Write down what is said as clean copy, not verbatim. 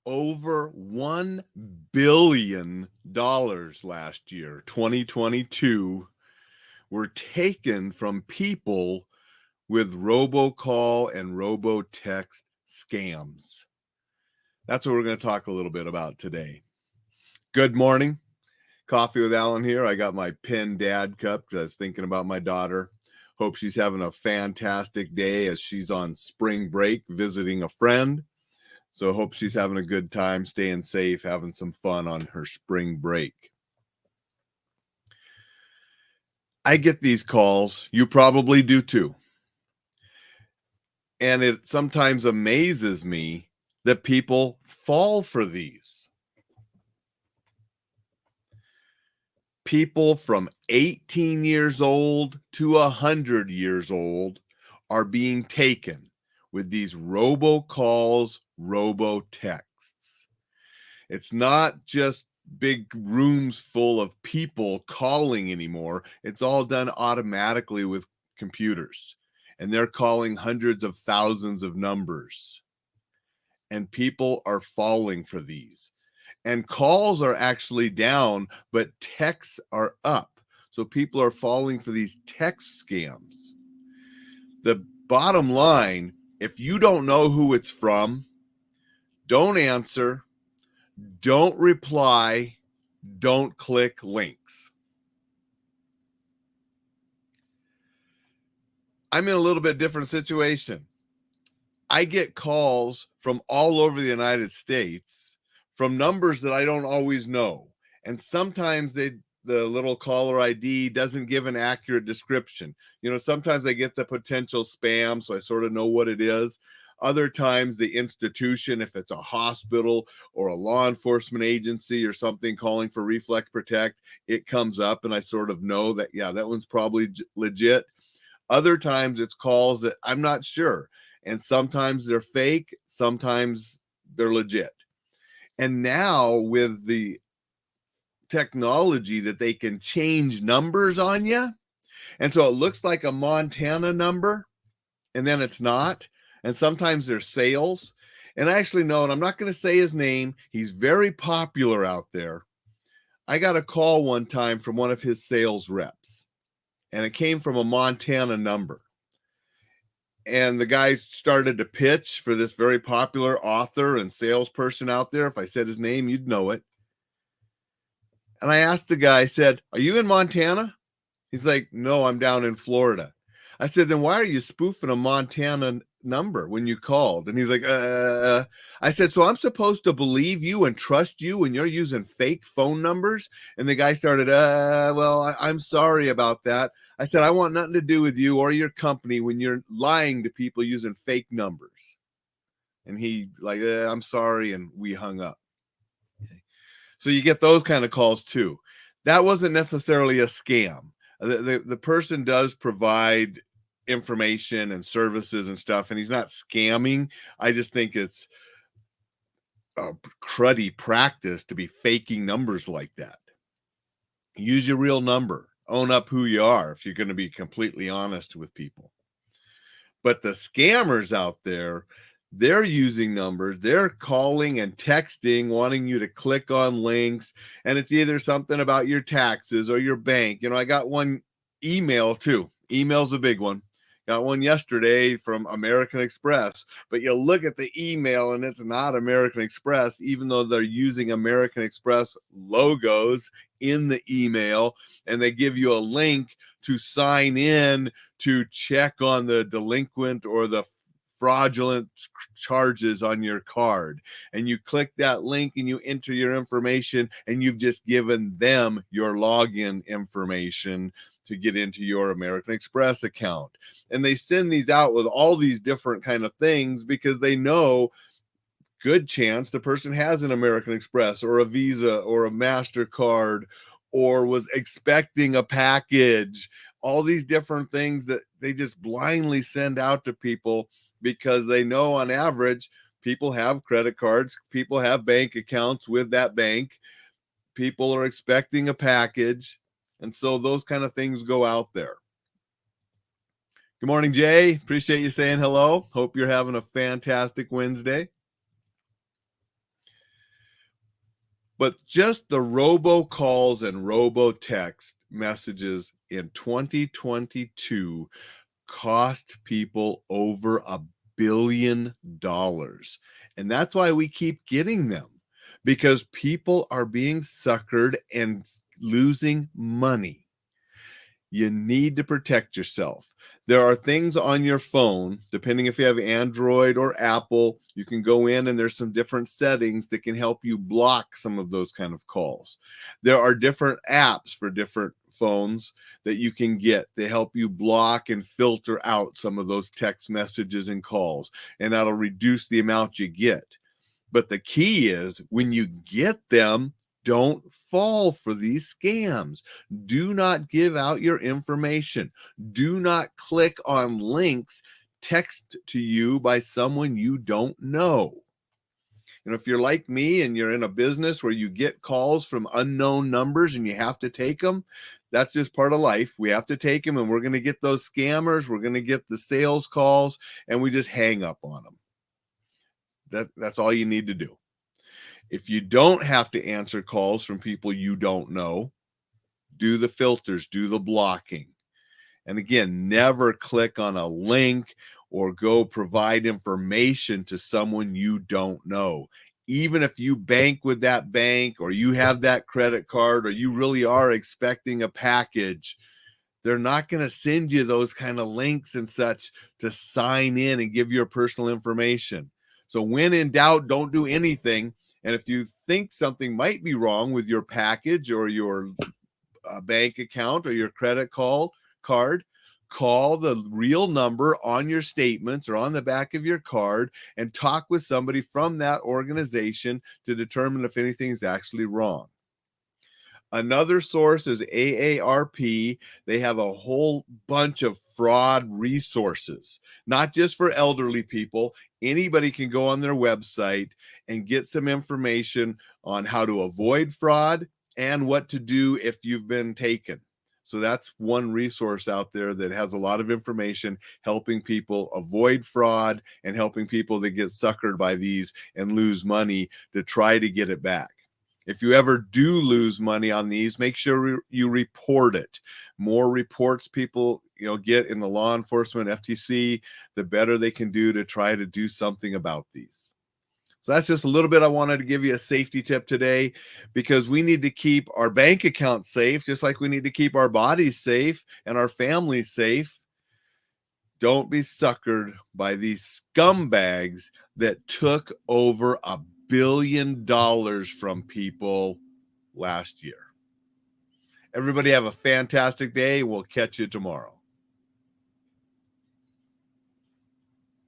Over $1 billion last year, 2022, were taken from people with robocall and robotext scams. That's what we're going to talk a little bit about today. Good morning. Coffee with Alain here. I got my Penn Dad cup because I was thinking about my daughter. Hope she's having a fantastic day as she's on spring break visiting a friend. So hope she's having a good time, staying safe, having some fun on her spring break. I get these calls. You probably do too. And it sometimes amazes me that people fall for these. People from 18 years old to 100 years old are being taken with these robocalls, robotexts. It's not just big rooms full of people calling anymore. It's all done automatically with computers. And they're calling hundreds of thousands of numbers. And people are falling for these. And calls are actually down, but texts are up. So people are falling for these text scams. The bottom line, if you don't know who it's from, don't answer, don't reply, don't click links. I'm in a little bit different situation. I get calls from all over the United States from numbers that I don't always know. And sometimes the little caller ID doesn't give an accurate description. Sometimes I get the potential spam, so I sort of know what it is. Other times the institution, if it's a hospital or a law enforcement agency or something calling for Reflex Protect, it comes up and I sort of know that, yeah, that one's probably legit. Other times it's calls that I'm not sure. And sometimes they're fake, sometimes they're legit. And now with the technology that they can change numbers on you, and so it looks like a Montana number, and then it's not. And sometimes they're sales. And I actually know, and I'm not going to say his name, he's very popular out there. I got a call one time from one of his sales reps, and it came from a Montana number. And the guys started to pitch for this very popular author and salesperson out there. If I said his name, you'd know it. And I asked the guy, I said, "Are you in Montana?" He's like, "No, I'm down in Florida." I said, "Then why are you spoofing a Montana number when you called?" And he's like, I said, "So I'm supposed to believe you and trust you when you're using fake phone numbers?" And the guy started, well, I'm sorry about that. I said, "I want nothing to do with you or your company when you're lying to people using fake numbers." And he like, "I'm sorry." And we hung up. Okay. So you get those kind of calls too. That wasn't necessarily a scam. The person does provide information and services and stuff, and he's not scamming. I just think it's a cruddy practice to be faking numbers like that. Use your real number. Own up who you are if you're going to be completely honest with people. But the scammers out there, they're using numbers. They're calling and texting, wanting you to click on links. And it's either something about your taxes or your bank. I got one email too. Email's a big one. Got one yesterday from American Express, but you look at the email and it's not American Express, even though they're using American Express logos in the email, and they give you a link to sign in to check on the delinquent or the fraudulent charges on your card. And you click that link and you enter your information, and you've just given them your login information to get into your American Express account. And they send these out with all these different kind of things because they know good chance the person has an American Express or a Visa or a MasterCard or was expecting a package. All these different things that they just blindly send out to people because they know on average people have credit cards, people have bank accounts with that bank, people are expecting a package. And so those kind of things go out there. Good morning, Jay. Appreciate you saying hello. Hope you're having a fantastic Wednesday. But just the robocalls and robotext messages in 2022 cost people over $1 billion. And that's why we keep getting them, because people are being suckered and losing money. You need to protect yourself. There are things on your phone, depending if you have Android or Apple, you can go in and there's some different settings that can help you block some of those kind of calls. There are different apps for different phones that you can get to help you block and filter out some of those text messages and calls, and that'll reduce the amount you get. But the key is, when you get them, don't fall for these scams. Do not give out your information. Do not click on links text to you by someone you don't know. And if you're like me and you're in a business where you get calls from unknown numbers and you have to take them, that's just part of life. We have to take them, and we're going to get those scammers. We're going to get the sales calls, and we just hang up on them. That's all you need to do. If you don't have to answer calls from people you don't know, do the filters, do the blocking. And again, never click on a link or go provide information to someone you don't know. Even if you bank with that bank, or you have that credit card, or you really are expecting a package, they're not going to send you those kind of links and such to sign in and give your personal information. So when in doubt, don't do anything. And if you think something might be wrong with your package or your bank account or your credit card, call the real number on your statements or on the back of your card and talk with somebody from that organization to determine if anything's actually wrong. Another source is AARP. They have a whole bunch of fraud resources, not just for elderly people. Anybody can go on their website and get some information on how to avoid fraud and what to do if you've been taken. So that's one resource out there that has a lot of information helping people avoid fraud and helping people that get suckered by these and lose money to try to get it back. If you ever do lose money on these, make sure you report it. More reports people get in the law enforcement, FTC, the better they can do to try to do something about these. So that's just a little bit. I wanted to give you a safety tip today, because we need to keep our bank accounts safe, just like we need to keep our bodies safe and our families safe. Don't be suckered by these scumbags that took over $1 billion from people last year. Everybody have a fantastic day. We'll catch you tomorrow.